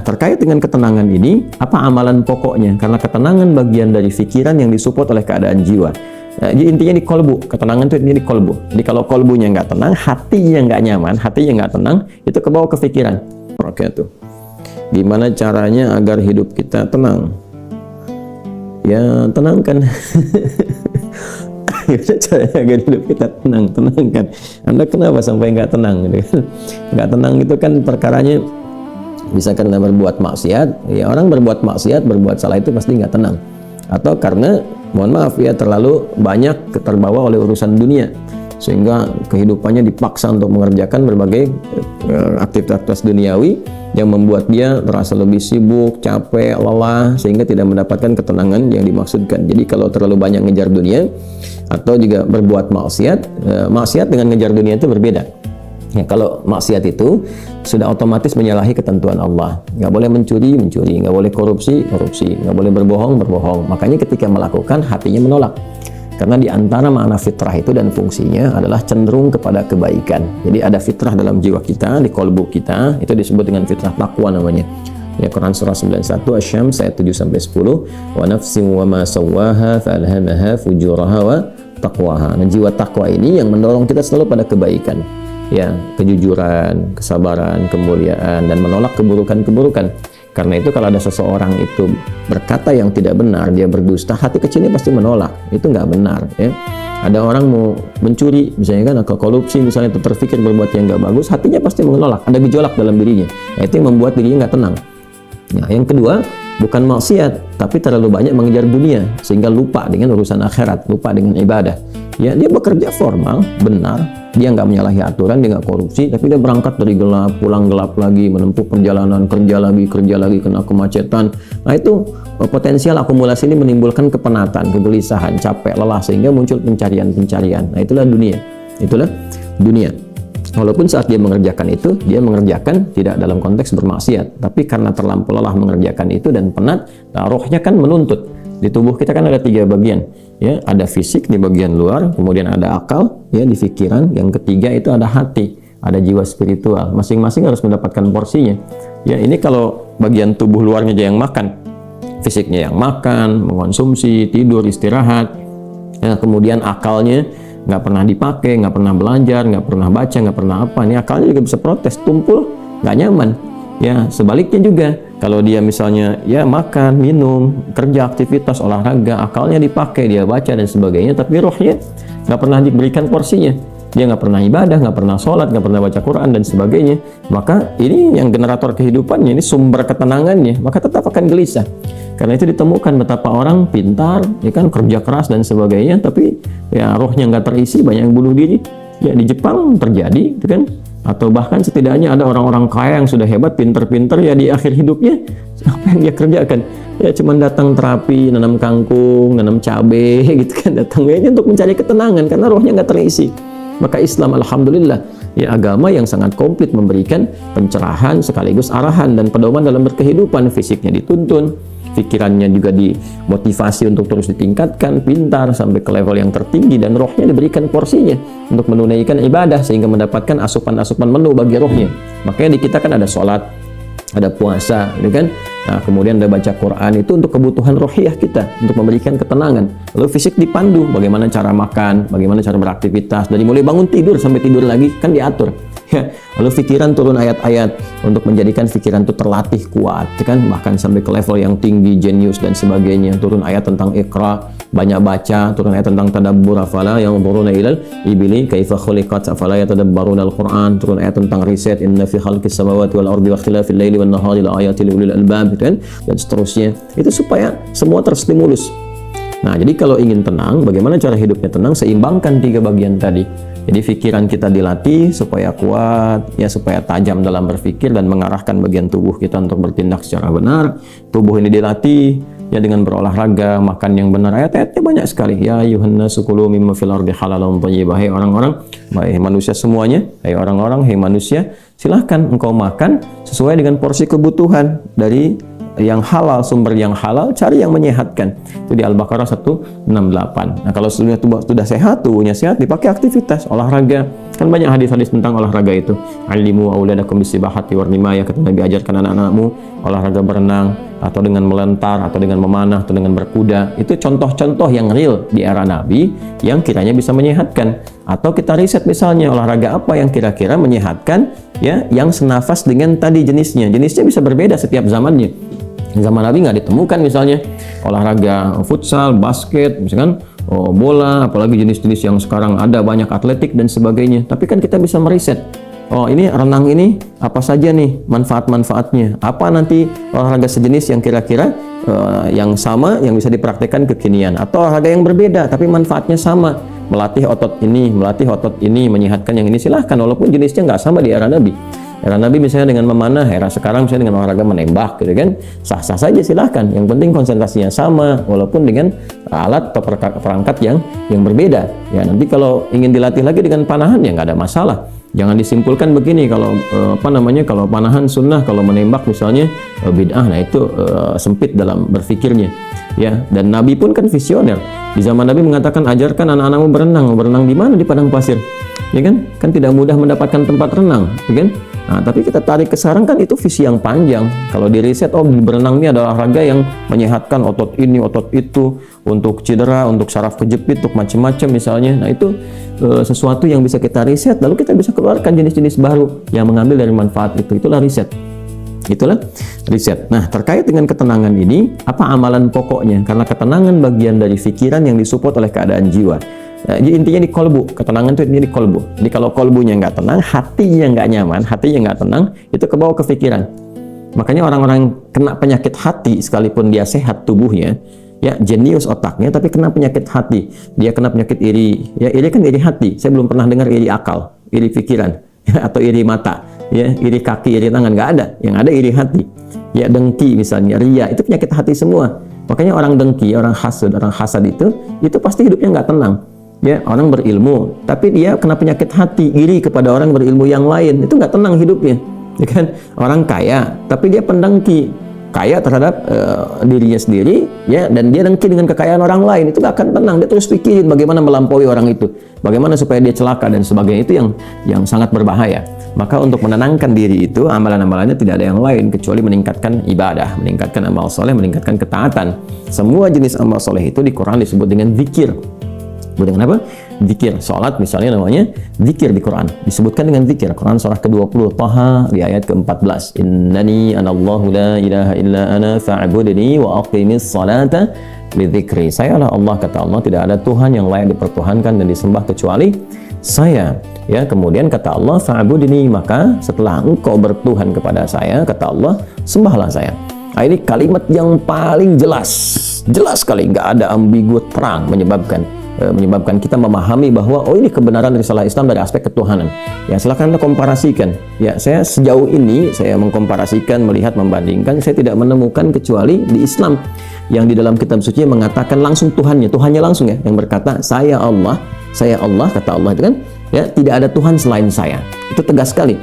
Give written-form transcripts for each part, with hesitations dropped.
terkait dengan ketenangan ini, apa amalan pokoknya? Karena ketenangan bagian dari pikiran yang disupport oleh keadaan jiwa. Jadi intinya di kolbu, ketenangan itu intinya di kolbu. Jadi kalau kolbunya nggak tenang, hatinya nggak nyaman, hatinya nggak tenang, itu kebawa ke pikiran. Oke tuh. Gimana caranya agar hidup kita tenang? Ya tenangkan. Gimana caranya agar hidup kita tenang? Tenangkan. Anda kenapa sampai nggak tenang? Nggak tenang itu kan perkaranya bisa karena berbuat maksiat. Ya orang berbuat maksiat, berbuat salah itu pasti nggak tenang. Atau karena mohon maaf ya terlalu banyak terbawa oleh urusan dunia sehingga kehidupannya dipaksa untuk mengerjakan berbagai aktivitas duniawi yang membuat dia terasa lebih sibuk, capek, lelah sehingga tidak mendapatkan ketenangan yang dimaksudkan. Jadi kalau terlalu banyak ngejar dunia atau juga berbuat maksiat, maksiat dengan ngejar dunia itu berbeda. Ya, kalau maksiat itu sudah otomatis menyalahi ketentuan Allah. Nggak boleh mencuri, nggak boleh korupsi, nggak boleh berbohong. Makanya ketika melakukan, hatinya menolak. Karena di antara makna fitrah itu dan fungsinya adalah cenderung kepada kebaikan. Jadi ada fitrah dalam jiwa kita, di kolbu kita, itu disebut dengan fitrah taqwa namanya. Ya, Quran surah 91 Asy-Syams ayat 7-10, wa nafsin wa ma sawwaha fa'alhamaha fujuraha wa taqwaha. Nah, jiwa takwa ini yang mendorong kita selalu pada kebaikan. Ya, kejujuran, kesabaran, kemuliaan, dan menolak keburukan-keburukan. Karena itu kalau ada seseorang itu berkata yang tidak benar, dia berdusta, hati kecilnya pasti menolak. Itu nggak benar. Ya. Ada orang mau mencuri, misalnya kan, atau korupsi, misalnya itu terpikir berbuat yang nggak bagus, hatinya pasti menolak. Ada gejolak dalam dirinya. Nah, itu yang membuat dirinya nggak tenang. Nah, yang kedua, bukan maksiat, tapi terlalu banyak mengejar dunia sehingga lupa dengan urusan akhirat, lupa dengan ibadah. Ya, dia bekerja formal, benar, dia nggak menyalahi aturan, dia nggak korupsi, tapi dia berangkat dari gelap, pulang gelap lagi, menempuh perjalanan, kerja lagi, kena kemacetan. Nah, itu potensial akumulasi ini menimbulkan kepenatan, kegelisahan, capek, lelah, sehingga muncul pencarian. Nah, itulah dunia. Walaupun saat dia mengerjakan itu, dia mengerjakan tidak dalam konteks bermaksiat, tapi karena terlampau lelah mengerjakan itu dan penat, nah, rohnya kan menuntut. Di tubuh kita kan ada 3 bagian, ya, ada fisik di bagian luar, kemudian ada akal, ya, di pikiran, yang ketiga itu ada hati, ada jiwa spiritual. Masing-masing harus mendapatkan porsinya. Ya, ini kalau bagian tubuh luarnya aja yang makan, fisiknya yang makan, mengkonsumsi, tidur, istirahat, ya, kemudian akalnya nggak pernah dipakai, nggak pernah belajar, nggak pernah baca, nggak pernah apa, ini akalnya juga bisa protes, tumpul, nggak nyaman. Ya, sebaliknya juga, kalau dia misalnya ya makan, minum, kerja, aktivitas, olahraga, akalnya dipakai, dia baca dan sebagainya, tapi rohnya nggak pernah diberikan porsinya. Dia nggak pernah ibadah, nggak pernah sholat, nggak pernah baca Quran dan sebagainya. Maka ini yang generator kehidupannya, ini sumber ketenangannya, maka tetap akan gelisah. Karena itu ditemukan betapa orang pintar, ya kan, kerja keras dan sebagainya, tapi ya rohnya nggak terisi, banyak yang bunuh diri. Ya, di Jepang terjadi, itu kan. Atau bahkan setidaknya ada orang-orang kaya yang sudah hebat, pinter-pinter, ya di akhir hidupnya apa yang dia kerjakan? Ya cuma datang terapi, nanam kangkung, nanam cabai, gitu kan, datang aja untuk mencari ketenangan karena rohnya nggak terisi. Maka Islam, alhamdulillah, ya agama yang sangat komplit, memberikan pencerahan sekaligus arahan dan pedoman dalam berkehidupan. Fisiknya dituntun, pikirannya juga dimotivasi untuk terus ditingkatkan, pintar sampai ke level yang tertinggi, dan rohnya diberikan porsinya untuk menunaikan ibadah sehingga mendapatkan asupan-asupan menu bagi rohnya. Makanya di kita kan ada sholat, ada puasa, gitu kan. Nah, kemudian ada baca Quran, itu untuk kebutuhan rohiyah kita, untuk memberikan ketenangan. Lalu fisik dipandu, bagaimana cara makan, bagaimana cara beraktivitas, dari mulai bangun tidur sampai tidur lagi kan diatur. Ya, lalu pikiran turun ayat-ayat untuk menjadikan pikiran itu terlatih kuat, kan, bahkan sampai ke level yang tinggi, jenius dan sebagainya. Turun ayat tentang Iqra, banyak baca, turun ayat tentang tadabbur, afala yang buruna ilal ibili kaifa khuliqat afala yatadabbaruna al-Qur'an, turun ayat tentang riset, inna fi khalqis samawati wal ardi wa ikhtilafil laili wan nahari la ayatin li ulil albab, kan, dan seterusnya. Itu supaya semua terstimulus. Nah, jadi kalau ingin tenang, bagaimana cara hidupnya tenang? Seimbangkan 3 bagian tadi. Jadi pikiran kita dilatih supaya kuat, ya, supaya tajam dalam berpikir dan mengarahkan bagian tubuh kita untuk bertindak secara benar. Tubuh ini dilatih ya dengan berolahraga, makan yang benar. Ayat-ayatnya banyak sekali. Ya ayyuhannasu kulu mimma fil ardi halalan thayyibah. Hai orang-orang, hai manusia semuanya, hai orang-orang, hai manusia, silahkan engkau makan sesuai dengan porsi kebutuhan dari yang halal, sumber yang halal, cari yang menyehatkan. Itu di Al-Baqarah 168. Nah, kalau sudah sehat, tubuhnya sehat, dipakai aktivitas olahraga. Kan banyak hadis-hadis tentang olahraga itu. Alimu auladakum bisibahati warrimaya, kata Nabi, ajarkan anak-anakmu olahraga berenang atau dengan melentar atau dengan memanah atau dengan berkuda. Itu contoh-contoh yang real di era Nabi yang kiranya bisa menyehatkan. Atau kita riset misalnya olahraga apa yang kira-kira menyehatkan, ya, yang senafas dengan tadi jenisnya. Jenisnya bisa berbeda setiap zamannya. Zaman Nabi nggak ditemukan misalnya olahraga futsal, basket, misalkan bola, apalagi jenis-jenis yang sekarang ada banyak, atletik dan sebagainya. Tapi kan kita bisa meriset. Oh, ini renang ini apa saja nih manfaat-manfaatnya? Apa nanti olahraga sejenis yang kira-kira yang sama yang bisa dipraktekkan kekinian, atau olahraga yang berbeda tapi manfaatnya sama, melatih otot ini, menyehatkan yang ini, silahkan, walaupun jenisnya nggak sama di era Nabi. Era Nabi misalnya dengan memanah, era sekarang misalnya dengan olahraga menembak, gitu kan, sah-sah saja, silahkan. Yang penting konsentrasinya sama, walaupun dengan alat atau perangkat yang berbeda. Ya, nanti kalau ingin dilatih lagi dengan panahan, ya nggak ada masalah. Jangan disimpulkan begini, kalau kalau panahan sunnah, kalau menembak misalnya bid'ah, nah itu sempit dalam berpikirnya. Ya, dan Nabi pun kan visioner. Di zaman Nabi mengatakan, ajarkan anak-anakmu berenang di mana? Di padang pasir. Ya kan? Kan tidak mudah mendapatkan tempat renang, ya kan? Nah, tapi kita tarik ke sekarang, kan itu visi yang panjang. Kalau di riset, berenang ini adalah olahraga yang menyehatkan otot ini, otot itu, untuk cedera, untuk saraf kejepit, untuk macam-macam misalnya. Nah, itu sesuatu yang bisa kita riset, lalu kita bisa keluarkan jenis-jenis baru yang mengambil dari manfaat itu. Itulah riset. Nah, terkait dengan ketenangan ini, apa amalan pokoknya? Karena ketenangan bagian dari pikiran yang disupport oleh keadaan jiwa. Intinya di kolbu, ketenangan itu intinya di kolbu. Jadi kalau kolbunya nggak tenang, hatinya nggak nyaman, hatinya nggak tenang, itu kebawa ke pikiran. Makanya orang-orang kena penyakit hati, sekalipun dia sehat tubuhnya, ya, jenius otaknya, tapi kena penyakit hati, dia kena penyakit iri. Ya, iri kan iri hati. Saya belum pernah dengar iri akal, iri pikiran, ya, atau iri mata, ya, iri kaki, iri tangan, nggak ada. Yang ada iri hati. Ya, dengki misalnya, ria, itu penyakit hati semua. Makanya orang dengki, orang hasad itu pasti hidupnya nggak tenang. Ya, orang berilmu, tapi dia kena penyakit hati, iri kepada orang berilmu yang lain, itu nggak tenang hidupnya, ya kan? Orang kaya, tapi dia pendengki, kaya terhadap dirinya sendiri, ya, dan dia dengki dengan kekayaan orang lain, itu nggak akan tenang. Dia terus pikirin bagaimana melampaui orang itu, bagaimana supaya dia celaka dan sebagainya. Itu yang sangat berbahaya. Maka untuk menenangkan diri itu, amalan-amalannya tidak ada yang lain kecuali meningkatkan ibadah, meningkatkan amal soleh, meningkatkan ketaatan. Semua jenis amal soleh itu di Quran disebut dengan zikir. Dengan apa? Zikir. Salat misalnya namanya zikir di Quran. Disebutkan dengan zikir. Quran surah ke-20 Taha di ayat ke-14. Innani anallahu la ilaha illa ana fa'budni wa aqimis salata li dzikri. Sayalah Allah, kata Allah, tidak ada Tuhan yang layak dipertuhankan dan disembah kecuali saya. Ya, kemudian kata Allah, fa'budni, maka setelah engkau bertuhan kepada saya, kata Allah, sembahlah saya. Nah, ini kalimat yang paling jelas sekali, nggak ada ambigu, terang, menyebabkan kita memahami bahwa ini kebenaran risalah Islam dari aspek ketuhanan. Ya, silakan Anda komparasikan. Ya, saya sejauh ini saya mengkomparasikan, melihat, membandingkan, saya tidak menemukan kecuali di Islam yang di dalam kitab suci mengatakan langsung Tuhannya langsung, ya, yang berkata saya Allah, kata Allah itu kan, ya, tidak ada Tuhan selain saya. Itu tegas sekali.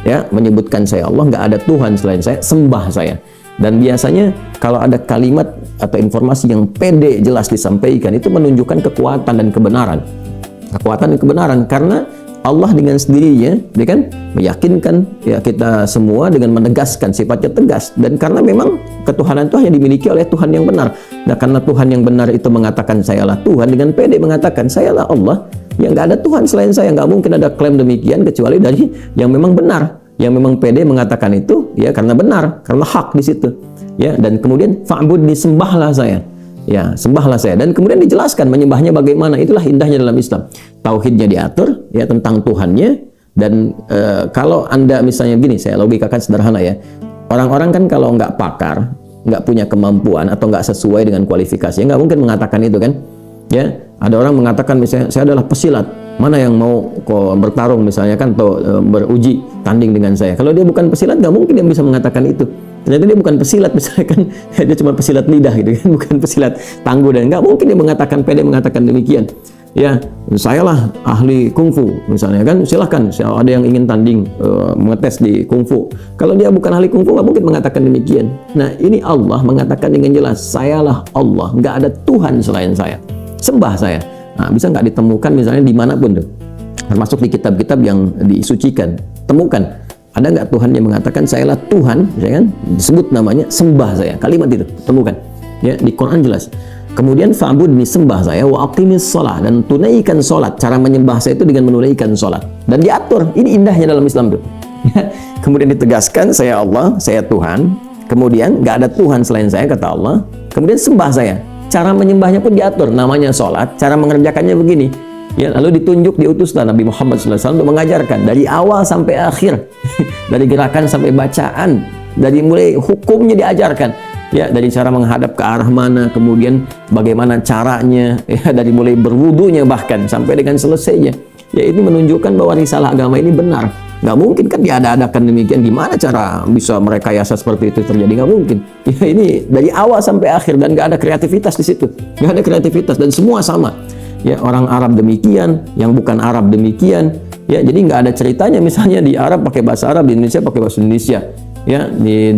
Ya, menyebutkan saya Allah, nggak ada Tuhan selain saya, sembah saya. Dan biasanya kalau ada kalimat atau informasi yang pede jelas disampaikan, itu menunjukkan kekuatan dan kebenaran. Karena Allah dengan sendirinya, dia kan meyakinkan, ya, kita semua dengan menegaskan sifatnya tegas. Dan karena memang ketuhanan itu hanya dimiliki oleh Tuhan yang benar. Nah, karena Tuhan yang benar itu mengatakan sayalah Tuhan, dengan pede mengatakan sayalah Allah, ya, nggak ada Tuhan selain saya. Nggak mungkin ada klaim demikian kecuali dari yang memang benar, yang memang pede mengatakan itu, ya, karena benar, karena hak di situ, ya. Dan kemudian fa'bud, disembahlah saya, ya, sembahlah saya. Dan kemudian dijelaskan menyembahnya bagaimana. Itulah indahnya dalam Islam. Tauhidnya diatur, ya, tentang Tuhannya. Dan kalau Anda misalnya gini, saya logikakan sederhana, ya, orang-orang kan kalau nggak pakar, nggak punya kemampuan atau nggak sesuai dengan kualifikasinya, nggak mungkin mengatakan itu kan, ya. Ada orang mengatakan misalnya saya adalah pesilat, mana yang mau bertarung misalnya kan, atau beruji tanding dengan saya. Kalau dia bukan pesilat, nggak mungkin dia bisa mengatakan itu. ternyata dia bukan pesilat misalkan, dia cuma pesilat lidah gitu kan, bukan pesilat tangguh, dan nggak mungkin dia mengatakan pede mengatakan demikian. Ya, saya lah ahli kungfu misalnya kan, silahkan ada yang ingin tanding mengetes di kungfu. Kalau dia bukan ahli kungfu nggak mungkin mengatakan demikian. Nah ini Allah mengatakan dengan jelas, sayalah Allah, nggak ada Tuhan selain saya, sembah saya. Nah, bisa nggak ditemukan misalnya dimanapun tuh, termasuk di kitab-kitab yang disucikan, temukan ada nggak Tuhan yang mengatakan sayalah Tuhan, ya kan? Disebut namanya, sembah saya, kalimat itu temukan ya di Quran jelas. Kemudian fa'budni, sembah saya, wa aqimis shalah, dan tunaikan salat. Cara menyembah saya itu dengan menunaikan salat, dan diatur. Ini indahnya dalam Islam tuh. Kemudian ditegaskan, saya Allah, saya Tuhan. Kemudian nggak ada Tuhan selain saya, kata Allah. Kemudian sembah saya. Cara menyembahnya pun diatur, namanya salat. Cara mengerjakannya begini. Ya, lalu ditunjuk, diutuslah Nabi Muhammad SAW untuk mengajarkan dari awal sampai akhir, dari gerakan sampai bacaan, dari mulai hukumnya diajarkan. Ya, dari cara menghadap ke arah mana, kemudian bagaimana caranya, ya, dari mulai berwudunya bahkan sampai dengan selesainya. Ya, ini menunjukkan bahwa risalah agama ini benar. Nggak mungkin kan diada-adakan demikian. Gimana cara bisa merekayasa seperti itu terjadi? Nggak mungkin. Ya, ini dari awal sampai akhir, dan nggak ada kreativitas di situ. Nggak ada kreativitas, dan semua sama. Ya, orang Arab demikian, yang bukan Arab demikian. Ya, jadi nggak ada ceritanya misalnya di Arab pakai bahasa Arab, di Indonesia pakai bahasa Indonesia. Ya, di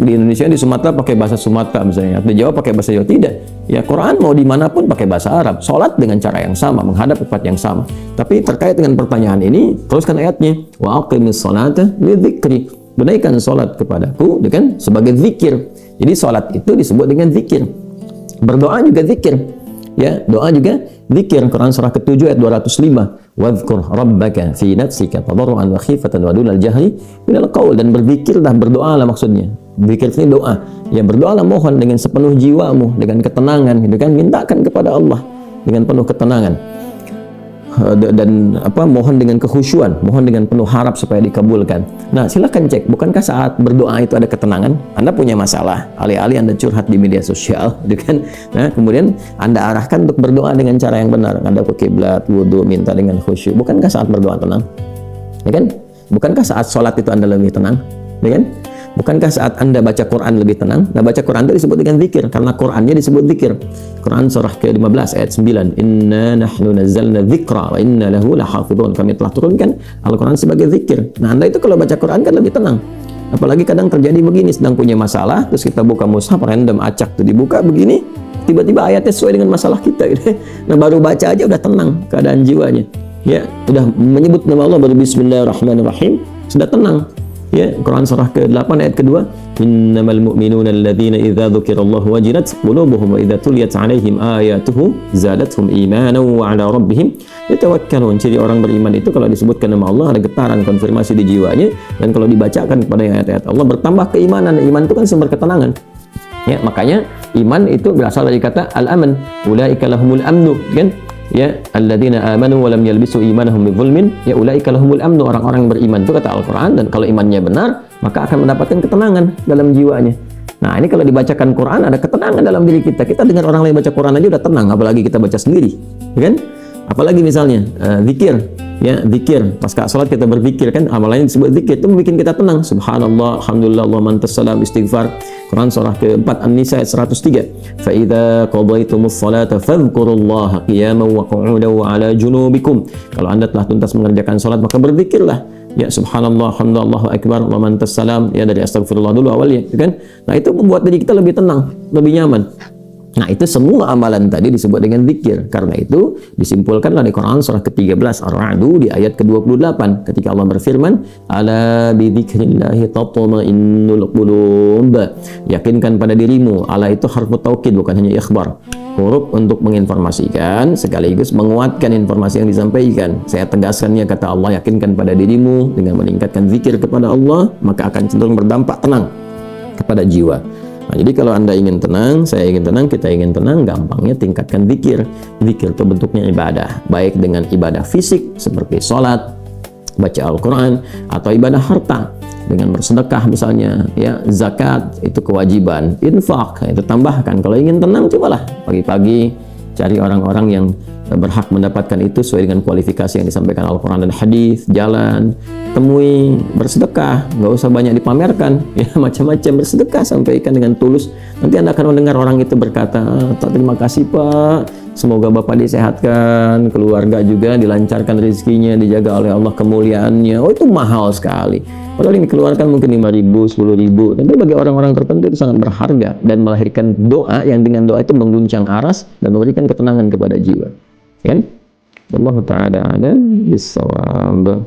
Indonesia, di Sumatera pakai bahasa Sumatera misalnya, di Jawa pakai bahasa Jawa. Tidak. Ya, Quran mau dimanapun pakai bahasa Arab, sholat dengan cara yang sama, menghadap ke tempat yang sama. Tapi terkait dengan pertanyaan ini, teruskan ayatnya, wa aqimis sholata lidzikri, tunaikan sholat kepadaku dengan sebagai zikir. Jadi sholat itu disebut dengan zikir, berdoa juga zikir. Ya, doa juga zikir. Quran surah ke-7 ayat 205. Wadhkur rabbaka fi nafsika tadarruan wa khifatan wa dunal jahri minal qaul, dan berzikirlah, berdoalah maksudnya. Zikir ini doa. Ya, berdoalah, mohon dengan sepenuh jiwamu, dengan ketenangan gitu kan, mintakan kepada Allah dengan penuh ketenangan. Dan mohon dengan kekhusyuan, mohon dengan penuh harap supaya dikabulkan. Nah, silakan cek, bukankah saat berdoa itu ada ketenangan? Anda punya masalah, alih-alih Anda curhat di media sosial, gitu kan? Nah, kemudian Anda arahkan untuk berdoa dengan cara yang benar. Anda ke kiblat, wudu, minta dengan khusyuk. Bukankah saat berdoa tenang? Ya kan? Bukankah saat sholat itu Anda lebih tenang? Ya kan? Bukankah saat Anda baca Quran lebih tenang? Nah, baca Quran itu disebut dengan zikir, karena Qurannya disebut zikir. Quran surah ke-15 ayat 9. Inna nahnu nazzalna dzikra wa inna lahu lahafidhun. Kami telah turunkan Al-Quran sebagai zikir. Nah, Anda itu kalau baca Quran kan lebih tenang. Apalagi kadang terjadi begini, sedang punya masalah, terus kita buka mushaf random, acak tuh dibuka begini, tiba-tiba ayatnya sesuai dengan masalah kita gitu. Nah, baru baca aja udah tenang keadaan jiwanya. Ya, udah menyebut nama Allah, baru bismillahirrahmanirrahim, sudah tenang. Ya, Quran surah ke-8 ayat kedua, innamal mu'minuna alladzina idza dzukirallahu wajilat qulubuhum wa idza tuliyat 'alaihim ayatuhu zadatuhum imanan wa 'ala rabbihim yatawakkalun. Ciri orang beriman itu kalau disebutkan nama Allah ada getaran konfirmasi di jiwanya, dan kalau dibacakan kepada ayat-ayat Allah bertambah keimanan. Iman itu kan sumber ketenangan. Ya, makanya iman itu berasal dari kata al-aman, ulaika lahumul amnu, kan? Ya, alladzina amanu wa lam yalbisu imanahum bidzulmin, ya ulaika lahumul amnu, orang-orang yang beriman itu kata Al-Qur'an, dan kalau imannya benar maka akan mendapatkan ketenangan dalam jiwanya. Nah, ini kalau dibacakan Quran ada ketenangan dalam diri kita. Kita dengar orang lain baca Quran aja udah tenang, apalagi kita baca sendiri, ya kan? Apalagi misalnya zikir, ya zikir pasca salat kita berzikir kan, amalannya disebut zikir, itu membuat kita tenang. Subhanallah, alhamdulillah, Allahumma antas salam, istighfar. Quran surah ke-4 An-Nisa ayat 103. Fa idza qadaytumus salata fadhkurullaha qiyaman wa qu'udan wa 'ala junubikum. Kalau Anda telah tuntas mengerjakan salat maka berzikirlah. Ya, subhanallah, alhamdulillah, Allahu akbar, Allahumma antas salam, ya dari astagfirullah dulu awalnya, kan? Nah, itu membuat diri kita lebih tenang, lebih nyaman. Nah, itu semua amalan tadi disebut dengan zikir. Karena itu disimpulkanlah di Quran surah ke-13 Ar-Ra'd di ayat ke-28 ketika Allah berfirman, ala bidzikrillahi tatma'innul qulub. Yakinkan pada dirimu. Ala itu harfu taukid, bukan hanya ikhbar. Huruf untuk menginformasikan sekaligus menguatkan informasi yang disampaikan. Saya tegaskannya, kata Allah, yakinkan pada dirimu dengan meningkatkan zikir kepada Allah, maka akan cenderung berdampak tenang kepada jiwa. Nah, jadi kalau Anda ingin tenang, saya ingin tenang, kita ingin tenang, gampangnya tingkatkan zikir. Zikir itu bentuknya ibadah, baik dengan ibadah fisik seperti sholat, baca Al-Quran, atau ibadah harta dengan bersedekah misalnya, ya, zakat itu kewajiban, infak itu tambahkan. Kalau ingin tenang, cobalah pagi-pagi Cari orang-orang yang berhak mendapatkan itu sesuai dengan kualifikasi yang disampaikan Al-Quran dan hadis. Jalan, temui, bersedekah, nggak usah banyak dipamerkan, ya macam-macam, bersedekah, sampaikan dengan tulus. Nanti Anda akan mendengar orang itu berkata, terima kasih Pak, semoga Bapak disehatkan, keluarga juga dilancarkan rezekinya, dijaga oleh Allah kemuliaannya. Oh, itu mahal sekali. Padahal yang dikeluarkan mungkin 5.000, 10.000, tapi bagi orang-orang tertentu itu sangat berharga dan melahirkan doa yang dengan doa itu mengguncang aras dan memberikan ketenangan kepada jiwa. Kan? Allah Ta'ala ada bisawab.